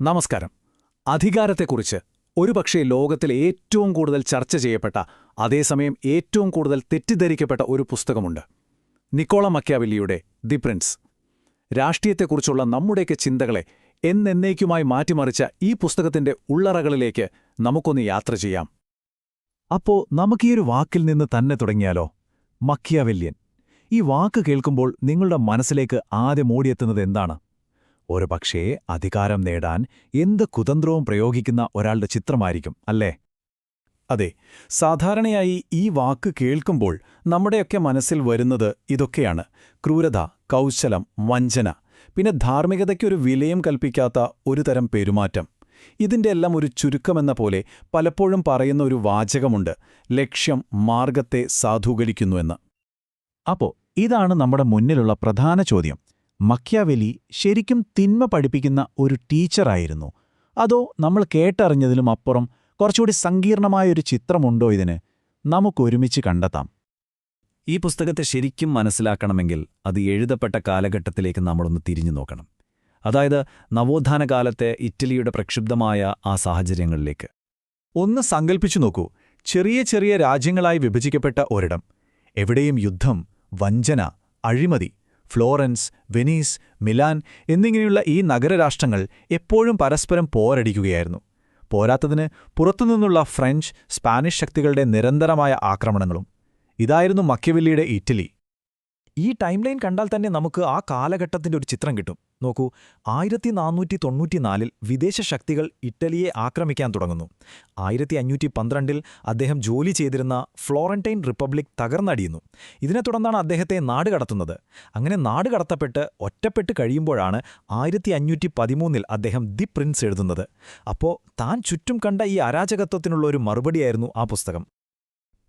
നമസ്കാരം. അധികാരത്തെക്കുറിച്ച് ഒരുപക്ഷേ ലോകത്തിൽ ഏറ്റവും കൂടുതൽ ചർച്ച ചെയ്യപ്പെട്ട, അതേസമയം ഏറ്റവും കൂടുതൽ തെറ്റിദ്ധരിക്കപ്പെട്ട ഒരു പുസ്തകമുണ്ട്. നിക്കോള മക്യാവെല്ലിയുടെ ദി പ്രിൻസ്. രാഷ്ട്രീയത്തെക്കുറിച്ചുള്ള നമ്മുടെയൊക്കെ ചിന്തകളെ എന്നേക്കുമായി മാറ്റിമറിച്ച ഈ പുസ്തകത്തിന്റെ ഉള്ളറകളിലേക്ക് നമുക്കൊന്ന് യാത്ര ചെയ്യാം. അപ്പോ നമുക്കീയൊരു വാക്കിൽ നിന്ന് തന്നെ തുടങ്ങിയാലോ? മക്യാവെല്യൻ. ഈ വാക്ക് കേൾക്കുമ്പോൾ നിങ്ങളുടെ മനസ്സിലേക്ക് ആദ്യം ഓടിയെത്തുന്നത് എന്താണ്? ഒരുപക്ഷേ അധികാരം നേടാൻ എന്ത് കുതന്ത്രവും പ്രയോഗിക്കുന്ന ഒരാളുടെ ചിത്രമായിരിക്കും, അല്ലേ? അതെ, സാധാരണയായി ഈ വാക്ക് കേൾക്കുമ്പോൾ നമ്മുടെയൊക്കെ മനസ്സിൽ വരുന്നത് ഇതൊക്കെയാണ്: ക്രൂരത, കൗശലം, വഞ്ചന, പിന്നെ ധാർമ്മികതയ്ക്കൊരു വിലയും കൽപ്പിക്കാത്ത ഒരു തരം പെരുമാറ്റം. ഇതിന്റെ എല്ലാം ഒരു ചുരുക്കമെന്ന പോലെ പലപ്പോഴും പറയുന്ന ഒരു വാചകമുണ്ട്: ലക്ഷ്യം മാർഗത്തെ സാധൂകരിക്കുന്നുവെന്ന്. അപ്പോ ഇതാണ് നമ്മുടെ മുന്നിലുള്ള പ്രധാന ചോദ്യം. മക്യാവെല്ലി ശരിക്കും തിന്മ പഠിപ്പിക്കുന്ന ഒരു ടീച്ചറായിരുന്നു, അതോ നമ്മൾ കേട്ടറിഞ്ഞതിലും അപ്പുറം കുറച്ചുകൂടി സങ്കീർണമായൊരു ചിത്രമുണ്ടോ ഇതിന്? നമുക്കൊരുമിച്ച് കണ്ടെത്താം. ഈ പുസ്തകത്തെ ശരിക്കും മനസ്സിലാക്കണമെങ്കിൽ അത് എഴുതപ്പെട്ട കാലഘട്ടത്തിലേക്ക് നമ്മളൊന്ന് തിരിഞ്ഞു നോക്കണം. അതായത് നവോത്ഥാനകാലത്തെ ഇറ്റലിയുടെ പ്രക്ഷുബ്ധമായ ആ സാഹചര്യങ്ങളിലേക്ക്. ഒന്ന് സങ്കൽപ്പിച്ചു നോക്കൂ. ചെറിയ ചെറിയ രാജ്യങ്ങളായി വിഭജിക്കപ്പെട്ട ഒരിടം. എവിടെയും യുദ്ധം, വഞ്ചന, അഴിമതി. ഫ്ലോറൻസ്, വെനീസ്, മിലാൻ എന്നിങ്ങനെയുള്ള ഈ നഗരരാഷ്ട്രങ്ങൾ എപ്പോഴും പരസ്പരം പോരടിക്കുകയായിരുന്നു. പോരാത്തതിന് പുറത്തുനിന്നുള്ള ഫ്രഞ്ച്, സ്പാനിഷ് ശക്തികളുടെ നിരന്തരമായ ആക്രമണങ്ങളും. ഇതായിരുന്നു മക്യാവെല്ലിയുടെ ഇറ്റലി. ഈ ടൈം ലൈൻ കണ്ടാൽ തന്നെ നമുക്ക് ആ കാലഘട്ടത്തിന്റെ ഒരു ചിത്രം കിട്ടും. നോക്കൂ, 1494 വിദേശ ശക്തികൾ ഇറ്റലിയെ ആക്രമിക്കാൻ തുടങ്ങുന്നു. 1512 അദ്ദേഹം ജോലി ചെയ്തിരുന്ന ഫ്ലോറന്റൈൻ റിപ്പബ്ലിക് തകർന്നടിയുന്നു. ഇതിനെ തുടർന്നാണ് അദ്ദേഹത്തെ നാടുകടത്തുന്നത്. അങ്ങനെ നാടുകടത്തപ്പെട്ട് ഒറ്റപ്പെട്ട് കഴിയുമ്പോഴാണ് 1513 അദ്ദേഹം ദി പ്രിൻസ് എഴുതുന്നത്. അപ്പോൾ താൻ ചുറ്റും കണ്ട ഈ അരാജകത്വത്തിനുള്ള ഒരു മറുപടിയായിരുന്നു ആ പുസ്തകം.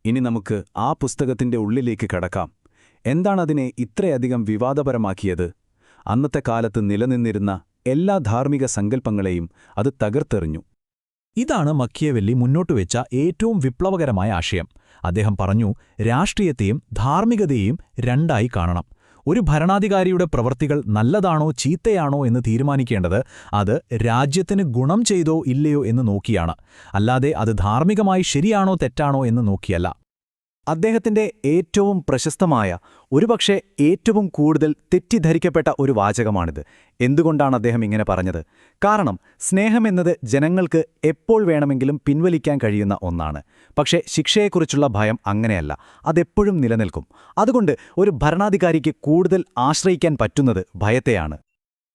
ഇനി നമുക്ക് ആ പുസ്തകത്തിന്റെ ഉള്ളിലേക്ക് കടക്കാം. എന്താണതിനെ ഇത്രയധികം വിവാദപരമാക്കിയത്? അന്നത്തെ കാലത്ത് നിലനിന്നിരുന്ന എല്ലാ ധാർമ്മിക സങ്കല്പങ്ങളെയും അത് തകർത്തെറിഞ്ഞു. ഇതാണ് മക്യാവെല്ലി മുന്നോട്ടുവെച്ച ഏറ്റവും വിപ്ലവകരമായ ആശയം. അദ്ദേഹം പറഞ്ഞു, രാഷ്ട്രീയത്തെയും ധാർമ്മികതയെയും രണ്ടായി കാണണം. ഒരു ഭരണാധികാരിയുടെ പ്രവൃത്തികൾ നല്ലതാണോ ചീത്തയാണോ എന്ന് തീരുമാനിക്കേണ്ടത് അത് രാജ്യത്തിന് ഗുണം ചെയ്തോ ഇല്ലയോ എന്ന് നോക്കിയാണ്, അല്ലാതെ അത് ധാർമ്മികമായി ശരിയാണോ തെറ്റാണോ എന്ന് നോക്കിയല്ല. അദ്ദേഹത്തിന്റെ ഏറ്റവും പ്രശസ്തമായ, ഒരുപക്ഷെ ഏറ്റവും കൂടുതൽ തെറ്റിദ്ധരിക്കപ്പെട്ട ഒരു വാചകമാണിത്. എന്തുകൊണ്ടാണ് അദ്ദേഹം ഇങ്ങനെ പറഞ്ഞത്? കാരണം സ്നേഹമെന്നത് ജനങ്ങൾക്ക് എപ്പോൾ വേണമെങ്കിലും പിൻവലിക്കാൻ കഴിയുന്ന ഒന്നാണ്. പക്ഷേ ശിക്ഷയെക്കുറിച്ചുള്ള ഭയം അങ്ങനെയല്ല, അതെപ്പോഴും നിലനിൽക്കും. അതുകൊണ്ട് ഒരു ഭരണാധികാരിക്ക് കൂടുതൽ ആശ്രയിക്കാൻ പറ്റുന്നത് ഭയത്തെയാണ്.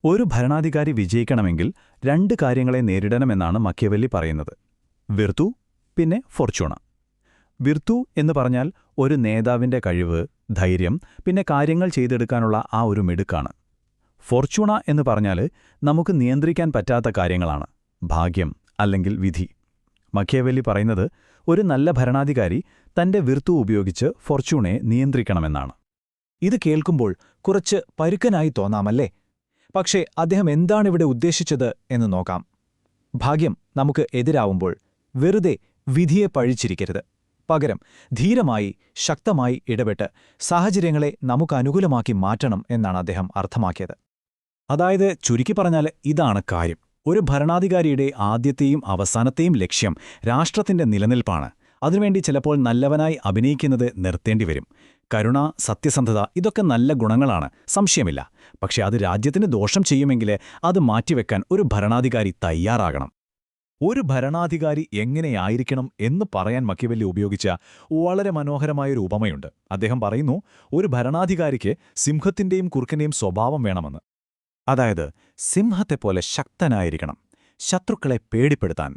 ഒരു ഭരണാധികാരി വിജയിക്കണമെങ്കിൽ 2 കാര്യങ്ങളെ നേരിടണമെന്നാണ് മക്യാവെല്ലി പറയുന്നത്: വിർതു, പിന്നെ ഫോർച്യൂണ. വിർതു എന്ന് പറഞ്ഞാൽ ഒരു നേതാവിന്റെ കഴിവ്, ധൈര്യം, പിന്നെ കാര്യങ്ങൾ ചെയ്തെടുക്കാനുള്ള ആ ഒരു മിടുക്കാണ്. ഫോർച്യൂണ എന്ന് പറഞ്ഞാൽ നമുക്ക് നിയന്ത്രിക്കാൻ പറ്റാത്ത കാര്യങ്ങളാണ്, ഭാഗ്യം അല്ലെങ്കിൽ വിധി. മക്യാവെല്ലി പറയുന്നത് ഒരു നല്ല ഭരണാധികാരി തന്റെ വിർതു ഉപയോഗിച്ച് ഫോർച്യൂണയെ നിയന്ത്രിക്കണമെന്നാണ്. ഇത് കേൾക്കുമ്പോൾ കുറച്ച് പരുക്കനായി തോന്നാമല്ലേ? പക്ഷേ അദ്ദേഹം എന്താണിവിടെ ഉദ്ദേശിച്ചത് എന്ന് നോക്കാം. ഭാഗ്യം നമുക്ക് എതിരാവുമ്പോൾ വെറുതെ വിധിയെ പഴിച്ചിരിക്കരുത്. പകരം ധീരമായി, ശക്തമായി ഇടപെട്ട് സാഹചര്യങ്ങളെ നമുക്കനുകൂലമാക്കി മാറ്റണം എന്നാണ് അദ്ദേഹം അർത്ഥമാക്കിയത്. അതായത് ചുരുക്കി പറഞ്ഞാൽ ഇതാണ് കാര്യം: ഒരു ഭരണാധികാരിയുടെ ആദ്യത്തെയും അവസാനത്തെയും ലക്ഷ്യം രാഷ്ട്രത്തിന്റെ നിലനിൽപ്പാണ്. അതിനുവേണ്ടി ചിലപ്പോൾ നല്ലവനായി അഭിനയിക്കുന്നത് നിർത്തേണ്ടിവരും. കരുണ, സത്യസന്ധത, ഇതൊക്കെ നല്ല ഗുണങ്ങളാണ്, സംശയമില്ല. പക്ഷെ അത് രാജ്യത്തിന് ദോഷം ചെയ്യുമെങ്കിൽ അത് മാറ്റിവെക്കാൻ ഒരു ഭരണാധികാരി തയ്യാറാകണം. ഒരു ഭരണാധികാരി എങ്ങനെയായിരിക്കണം എന്ന് പറയാൻ മക്യാവെല്ലി ഉപയോഗിച്ച വളരെ മനോഹരമായൊരു ഉപമയുണ്ട്. അദ്ദേഹം പറയുന്നു, ഒരു ഭരണാധികാരിക്ക് സിംഹത്തിന്റെയും കുറുക്കന്റെയും സ്വഭാവം വേണമെന്ന്. അതായത് സിംഹത്തെപ്പോലെ ശക്തനായിരിക്കണം, ശത്രുക്കളെ പേടിപ്പെടുത്താൻ.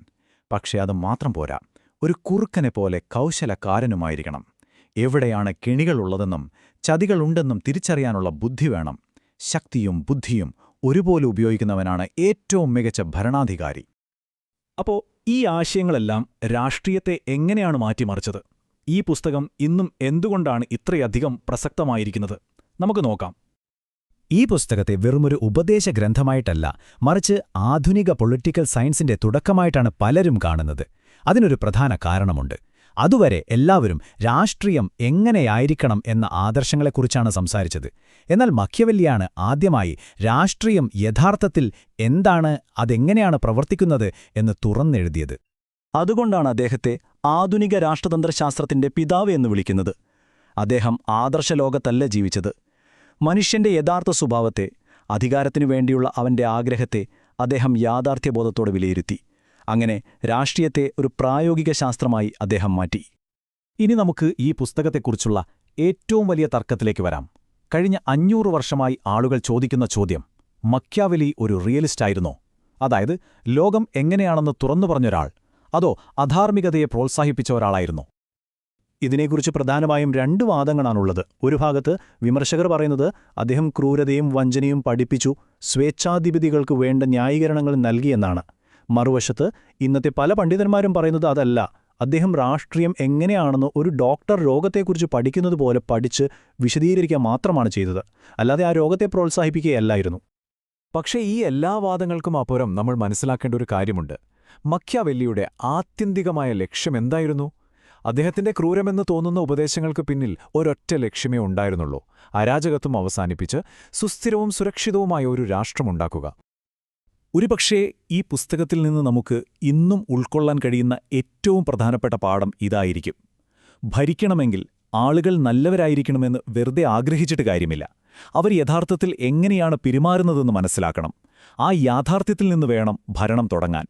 പക്ഷെ അത് മാത്രം പോരാ, ഒരു കുറുക്കനെപ്പോലെ കൗശലക്കാരനുമായിരിക്കണം. എവിടെയാണ് കെണികളുള്ളതെന്നും ചതികളുണ്ടെന്നും തിരിച്ചറിയാനുള്ള ബുദ്ധി വേണം. ശക്തിയും ബുദ്ധിയും ഒരുപോലെ ഉപയോഗിക്കുന്നവനാണ് ഏറ്റവും മികച്ച ഭരണാധികാരി. അപ്പോൾ ഈ ആശയങ്ങളെല്ലാം രാഷ്ട്രീയത്തെ എങ്ങനെയാണ് മാറ്റിമറിച്ചത്? ഈ പുസ്തകം ഇന്നും എന്തുകൊണ്ടാണ് ഇത്രയധികം പ്രസക്തമായിരിക്കുന്നത്? നമുക്ക് നോക്കാം. ഈ പുസ്തകത്തെ വെറുമൊരു ഉപദേശ ഗ്രന്ഥമായിട്ടല്ല, മറിച്ച് ആധുനിക പൊളിറ്റിക്കൽ സയൻസിന്റെ തുടക്കമായിട്ടാണ് പലരും കാണുന്നത്. അതിനൊരു പ്രധാന കാരണമുണ്ട്. അതുവരെ എല്ലാവരും രാഷ്ട്രീയം എങ്ങനെയായിരിക്കണം എന്ന ആദർശങ്ങളെക്കുറിച്ചാണ് സംസാരിച്ചത്. എന്നാൽ മക്യവെല്ലിയാണ് ആദ്യമായി രാഷ്ട്രീയം യഥാർത്ഥത്തിൽ എന്താണ്, അതെങ്ങനെയാണ് പ്രവർത്തിക്കുന്നത് എന്ന് തുറന്നെഴുതിയത്. അതുകൊണ്ടാണ് അദ്ദേഹത്തെ ആധുനിക രാഷ്ട്രതന്ത്രശാസ്ത്രത്തിന്റെ പിതാവ് എന്ന് വിളിക്കുന്നത്. അദ്ദേഹം ആദർശലോകത്തല്ല ജീവിച്ചത്. മനുഷ്യന്റെ യഥാർത്ഥ സ്വഭാവത്തെ, അധികാരത്തിനു വേണ്ടിയുള്ള അവന്റെ ആഗ്രഹത്തെ അദ്ദേഹം യാഥാർത്ഥ്യബോധത്തോടെ വിലയിരുത്തി. അങ്ങനെ രാഷ്ട്രീയത്തെ ഒരു പ്രായോഗിക ശാസ്ത്രമായി അദ്ദേഹം മാറ്റി. ഇനി നമുക്ക് ഈ പുസ്തകത്തെക്കുറിച്ചുള്ള ഏറ്റവും വലിയ തർക്കത്തിലേക്ക് വരാം. കഴിഞ്ഞ 500 വർഷമായി ആളുകൾ ചോദിക്കുന്ന ചോദ്യം, മക്യാവെല്ലി ഒരു റിയലിസ്റ്റായിരുന്നോ? അതായത് ലോകം എങ്ങനെയാണെന്ന് തുറന്നു പറഞ്ഞൊരാൾ, അതോ അധാർമികതയെ പ്രോത്സാഹിപ്പിച്ച ഒരാളായിരുന്നോ? ഇതിനെക്കുറിച്ച് പ്രധാനമായും 2 വാദങ്ങളാണുള്ളത്. ഒരു ഭാഗത്ത് വിമർശകർ പറയുന്നത് അദ്ദേഹം ക്രൂരതയും വഞ്ചനയും പഠിപ്പിച്ചു, സ്വേച്ഛാധിപതികൾക്ക് വേണ്ട ന്യായീകരണങ്ങൾ നൽകിയെന്നാണ്. മറുവശത്ത് ഇന്നത്തെ പല പണ്ഡിതന്മാരും പറയുന്നത് അതല്ല, അദ്ദേഹം രാഷ്ട്രീയം എങ്ങനെയാണെന്ന് ഒരു ഡോക്ടർ രോഗത്തെക്കുറിച്ച് പഠിക്കുന്നത് പോലെ പഠിച്ച് വിശദീകരിക്കുക മാത്രമാണ് ചെയ്തത്, അല്ലാതെ ആ രോഗത്തെ പ്രോത്സാഹിപ്പിക്കുകയല്ലായിരുന്നു. പക്ഷേ ഈ എല്ലാ വാദങ്ങൾക്കും അപ്പുറം നമ്മൾ മനസ്സിലാക്കേണ്ട ഒരു കാര്യമുണ്ട്. മക്യാവെല്ലിയുടെ ആത്യന്തികമായ ലക്ഷ്യമെന്തായിരുന്നു? അദ്ദേഹത്തിന്റെ ക്രൂരമെന്ന് തോന്നുന്ന ഉപദേശങ്ങൾക്ക് പിന്നിൽ ഒരൊറ്റ ലക്ഷ്യമേ ഉണ്ടായിരുന്നുള്ളൂ: അരാജകത്വം അവസാനിപ്പിച്ച് സുസ്ഥിരവും സുരക്ഷിതവുമായ ഒരു രാഷ്ട്രമുണ്ടാക്കുക. ഒരുപക്ഷേ ഈ പുസ്തകത്തിൽ നിന്ന് നമുക്ക് ഇന്നും ഉൾക്കൊള്ളാൻ കഴിയുന്ന ഏറ്റവും പ്രധാനപ്പെട്ട പാഠം ഇതായിരിക്കും: ഭരിക്കണമെങ്കിൽ ആളുകൾ നല്ലവരായിരിക്കണമെന്ന് വെറുതെ ആഗ്രഹിച്ചിട്ട് കാര്യമില്ല. അവർ യഥാർത്ഥത്തിൽ എങ്ങനെയാണ് പെരുമാറുന്നതെന്ന് മനസ്സിലാക്കണം. ആ യാഥാർത്ഥ്യത്തിൽ നിന്ന് വേണം ഭരണം തുടങ്ങാൻ.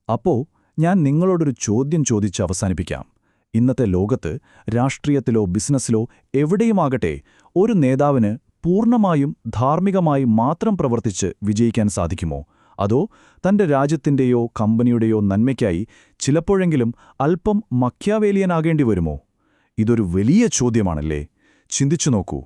അപ്പോ ഞാൻ നിങ്ങളോടൊരു ചോദ്യം ചോദിച്ച് അവസാനിപ്പിക്കാം. ഇന്നത്തെ ലോകത്ത് രാഷ്ട്രീയത്തിലോ ബിസിനസ്സിലോ എവിടെയുമാകട്ടെ ഒരു നേതാവിന് പൂർണ്ണമായും ധാർമ്മികമായി മാത്രം പ്രവർത്തിച്ച് വിജയിക്കാൻ സാധിക്കുമോ? അതോ തന്റെ രാജ്യത്തിന്റെയോ കമ്പനിയുടെയോ നന്മയ്ക്കായി ചിലപ്പോഴെങ്കിലും അല്പം മക്യാവേലിയനാകേണ്ടി വരുമോ? ഇതൊരു വലിയ ചോദ്യമാണല്ലേ. ചിന്തിച്ചു നോക്കൂ.